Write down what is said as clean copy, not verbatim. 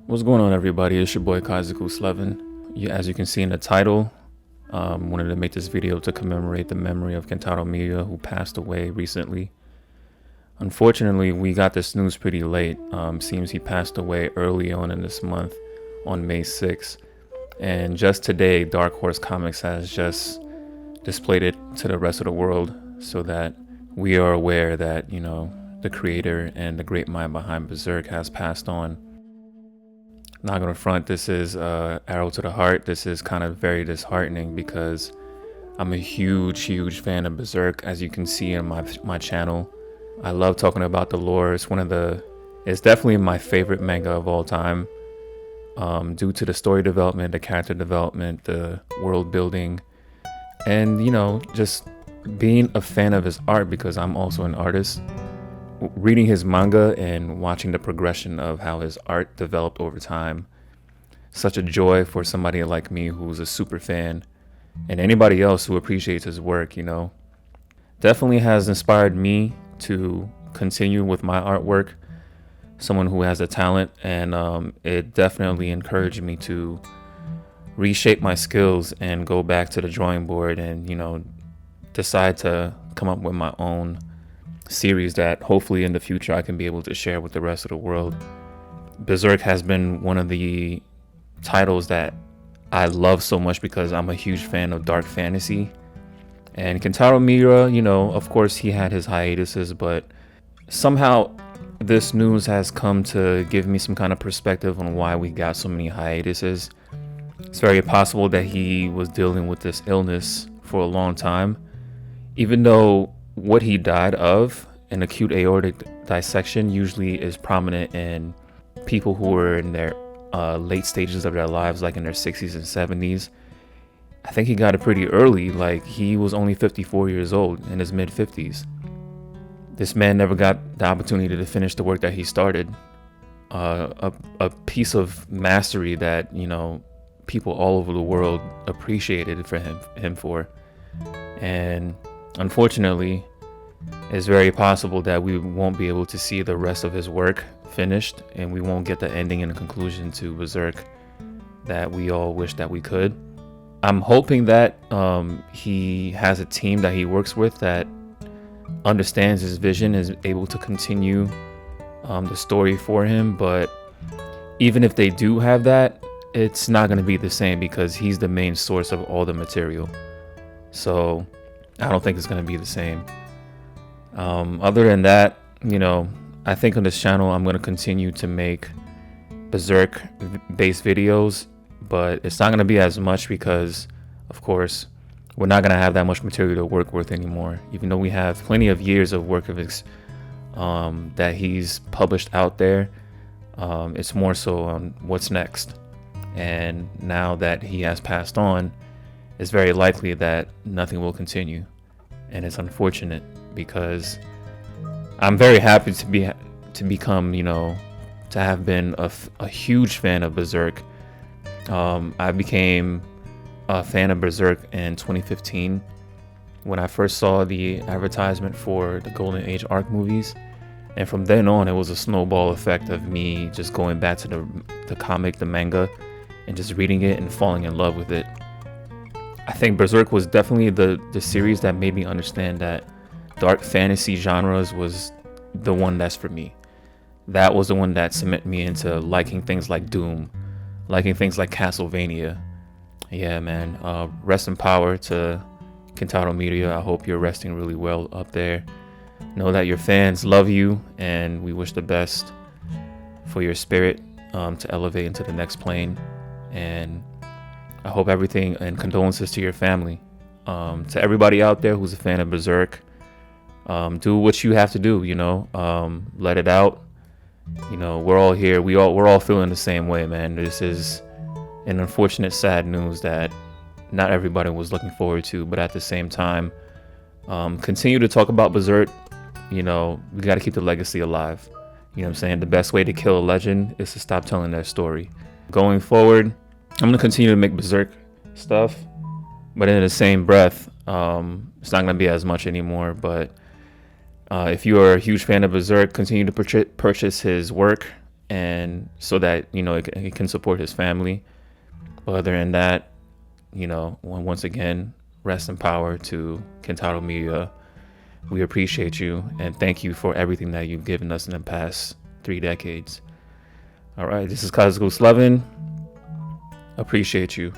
What's going on, everybody? It's your boy Kaizoku Sleven. As you can see in the title, wanted to make this video to commemorate the memory of Kentaro Miura, who passed away recently. Unfortunately, we got this news pretty late. Seems he passed away early on in this month, on May 6th. And just today, Dark Horse Comics has just displayed it to the rest of the world so that we are aware that, the creator and the great mind behind Berserk has passed on. Not gonna front, this is arrow to the heart. This is kind of very disheartening because I'm a huge fan of Berserk, as you can see in my channel. I love talking about the lore. It's definitely my favorite manga of all time, due to the story development, the character development, the world building, and just being a fan of his art because I'm also an artist. Reading his manga and watching the progression of how his art developed over time, such a joy for somebody like me who's a super fan, and anybody else who appreciates his work. Definitely has inspired me to continue with my artwork. Someone who has a talent, and it definitely encouraged me to reshape my skills and go back to the drawing board and decide to come up with my own series that hopefully in the future I can be able to share with the rest of the world. Berserk has been one of the titles that I love so much because I'm a huge fan of dark fantasy. And Kentaro Miura, of course he had his hiatuses, but somehow this news has come to give me some kind of perspective on why we got so many hiatuses. It's very possible that he was dealing with this illness for a long time, even though what he died of, an acute aortic dissection, usually is prominent in people who are in their late stages of their lives, like in their 60s and 70s. I think he got it pretty early. Like, he was only 54 years old, in his mid 50s. This man never got the opportunity to finish the work that he started. A piece of mastery that people all over the world appreciated for him for. And unfortunately, it's very possible that we won't be able to see the rest of his work finished, and we won't get the ending and the conclusion to Berserk that we all wish that we could. I'm hoping that he has a team that he works with that understands his vision, is able to continue the story for him. But even if they do have that, it's not going to be the same because he's the main source of all the material. So I don't think it's going to be the same. Other than that, I think on this channel I'm going to continue to make Berserk based videos, but it's not going to be as much because, of course, we're not going to have that much material to work with anymore, even though we have plenty of years of work of that he's published out there. It's more so on what's next. And now that he has passed on, it's very likely that nothing will continue. And it's unfortunate because I'm very happy to become, to have been a huge fan of Berserk. I became a fan of Berserk in 2015 when I first saw the advertisement for the Golden Age arc movies. And from then on, it was a snowball effect of me just going back to the comic, the manga, and just reading it and falling in love with it. I think Berserk was definitely the series that made me understand that dark fantasy genres was the one that's for me. That was the one that cemented me into liking things like Doom, liking things like Castlevania. Yeah, man. Rest in power to Kentaro Miura. I hope you're resting really well up there. Know that your fans love you, and we wish the best for your spirit to elevate into the next plane. And I hope everything, and condolences to your family. To everybody out there who's a fan of Berserk, do what you have to do, let it out. We're all here. We're all feeling the same way, man. This is an unfortunate, sad news that not everybody was looking forward to, but at the same time, continue to talk about Berserk. We got to keep the legacy alive. You know what I'm saying? The best way to kill a legend is to stop telling their story. Going forward, I'm gonna continue to make Berserk stuff, but in the same breath, it's not gonna be as much anymore. But if you are a huge fan of Berserk, continue to purchase his work and so that, you know, it can support his family. But other than that, you know, once again, rest in power to Kentaro Miura. We appreciate you and thank you for everything that you've given us in the past 3 decades. All right, this is Kaizoku Sleven. Appreciate you.